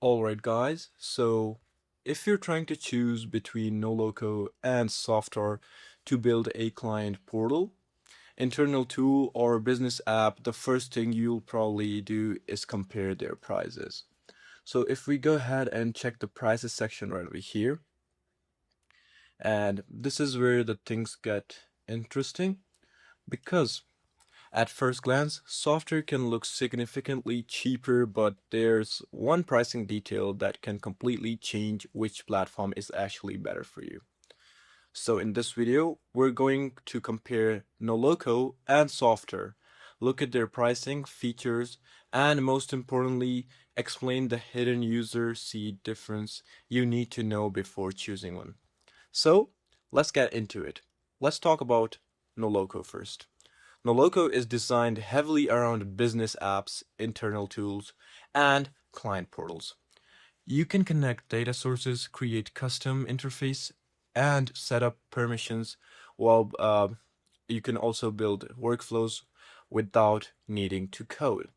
Alright guys, so if you're trying to choose between Noloco and Softr to build a client portal, internal tool or business app, the first thing you'll probably do is compare their prices. So if we go ahead and check the prices section right over here, and this is where the things get interesting because at first glance, software can look significantly cheaper, but there's one pricing detail that can completely change which platform is actually better for you. So in this video, we're going to compare Noloco and Softr, look at their pricing, features, and most importantly, explain the hidden user seed difference you need to know before choosing one. So let's get into it. Let's talk about Noloco first. Noloco is designed heavily around business apps, internal tools, and client portals. You can connect data sources, create custom interface, and set up permissions, while you can also build workflows without needing to code.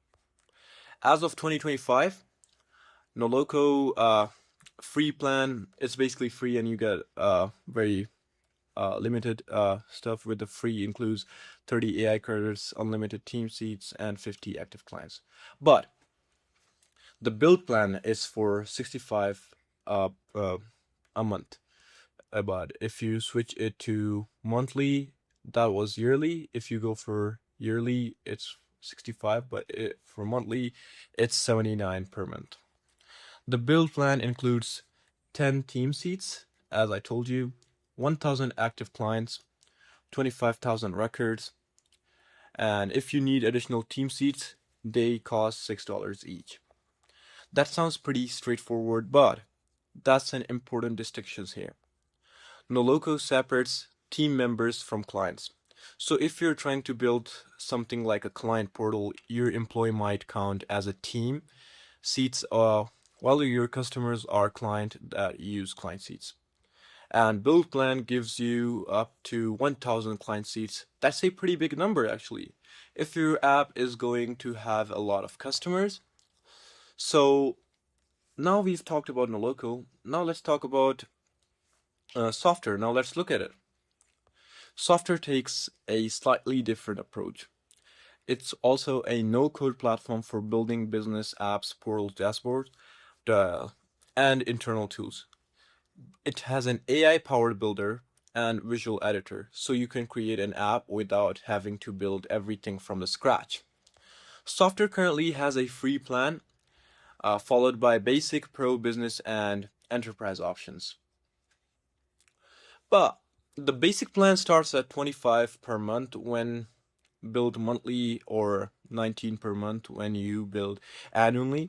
As of 2025, Noloco free plan, it's basically free and you get very limited stuff with the free includes 30 AI credits, unlimited team seats, and 50 active clients. But the build plan is for 65 a month. But if you switch it to monthly, that was yearly. If you go for yearly, it's 65, but for monthly, it's 79 per month. The build plan includes 10 team seats, as I told you, 1,000 active clients, 25,000 records, and if you need additional team seats, they cost $6 each. That sounds pretty straightforward, but that's an important distinction here. Noloco separates team members from clients. So if you're trying to build something like a client portal, your employee might count as a team seats, while your customers are client that use client seats. And build plan gives you up to 1,000 client seats. That's a pretty big number actually, if your app is going to have a lot of customers. So now we've talked about Noloco. Now let's talk about Softr. Now let's look at it. Softr takes a slightly different approach. It's also a no-code platform for building business apps, portals, dashboards, and internal tools. It has an AI-powered builder and visual editor, so you can create an app without having to build everything from the scratch. Software currently has a free plan, followed by basic, pro, business, and enterprise options. But the basic plan starts at 25 per month when build monthly or 19 per month when you build annually.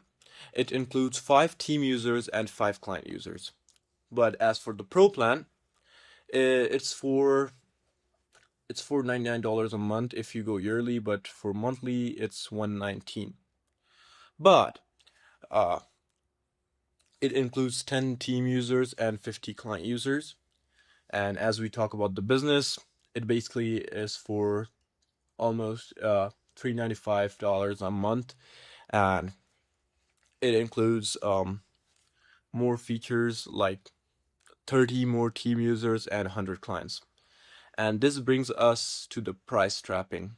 It includes 5 team users and 5 client users. But as for the pro plan, it's for $99 a month if you go yearly, but for monthly it's $119. But uh, it includes 10 team users and 50 client users. And as we talk about the business, it basically is for almost $395 a month, and it includes more features like 30 more team users and 100 clients. And this brings us to the price trapping.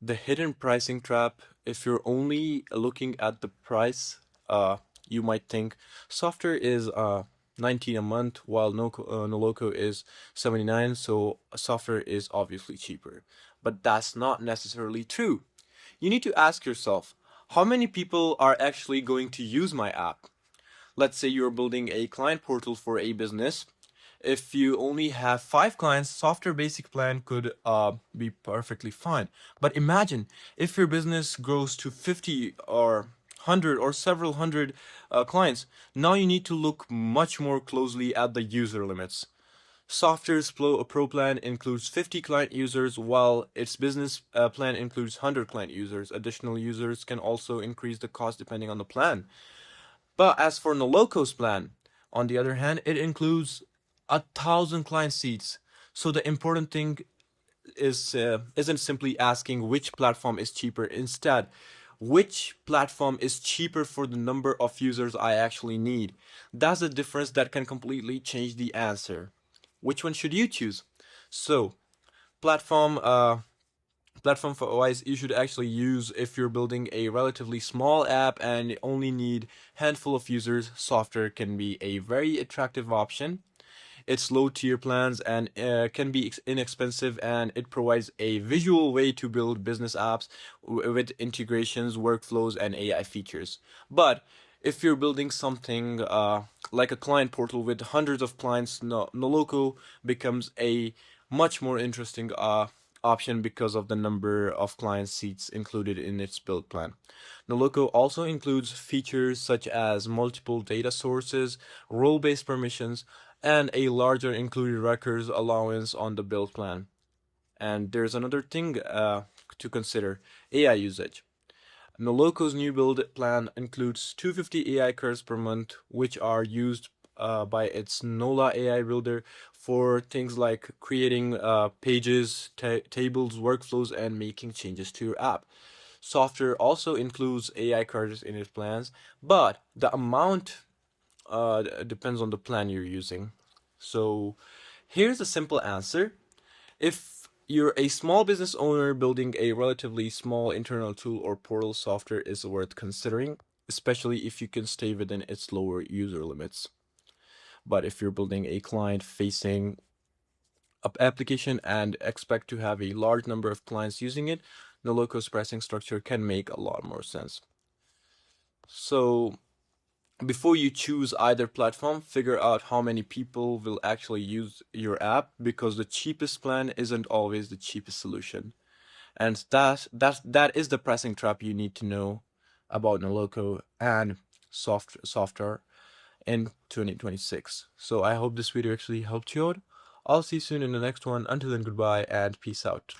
The hidden pricing trap, if you're only looking at the price, you might think software is 19 a month while Noloco is 79, so software is obviously cheaper. But that's not necessarily true. You need to ask yourself, how many people are actually going to use my app? Let's say you're building a client portal for a business. If you only have 5 clients, software basic plan could be perfectly fine. But imagine if your business grows to 50 or 100 or several hundred clients. Now you need to look much more closely at the user limits. Software's Pro plan includes 50 client users, while its business plan includes 100 client users. Additional users can also increase the cost depending on the plan. But as for Noloco's plan, on the other hand, it includes 1,000 client seats. So the important thing isn't simply asking which platform is cheaper. Instead, which platform is cheaper for the number of users I actually need. That's a difference that can completely change the answer. Which one should you choose? So, platform platform for OIs you should actually use if you're building a relatively small app and only need handful of users. Software can be a very attractive option. It's low tier plans and can be inexpensive, and it provides a visual way to build business apps with integrations, workflows, and AI features. But if you're building something like a client portal with hundreds of clients, Noloco becomes a much more interesting option because of the number of client seats included in its build plan. Noloco also includes features such as multiple data sources, role-based permissions, and a larger included records allowance on the build plan. And there's another thing to consider: AI usage. Noloco's new build plan includes 250 AI credits per month, which are used by its Nola AI builder for things like creating pages, tables, workflows, and making changes to your app. Software also includes AI credits in its plans, but the amount depends on the plan you're using. So here's a simple answer. If you're a small business owner, building a relatively small internal tool or portal, software is worth considering, especially if you can stay within its lower user limits. But if you're building a client facing application and expect to have a large number of clients using it, the low-cost pricing structure can make a lot more sense. So before you choose either platform, figure out how many people will actually use your app, because the cheapest plan isn't always the cheapest solution. And that is the pressing trap you need to know about Noloco and software in 2026. So I hope this video actually helped you out. I'll see you soon in the next one. Until then, goodbye and peace out.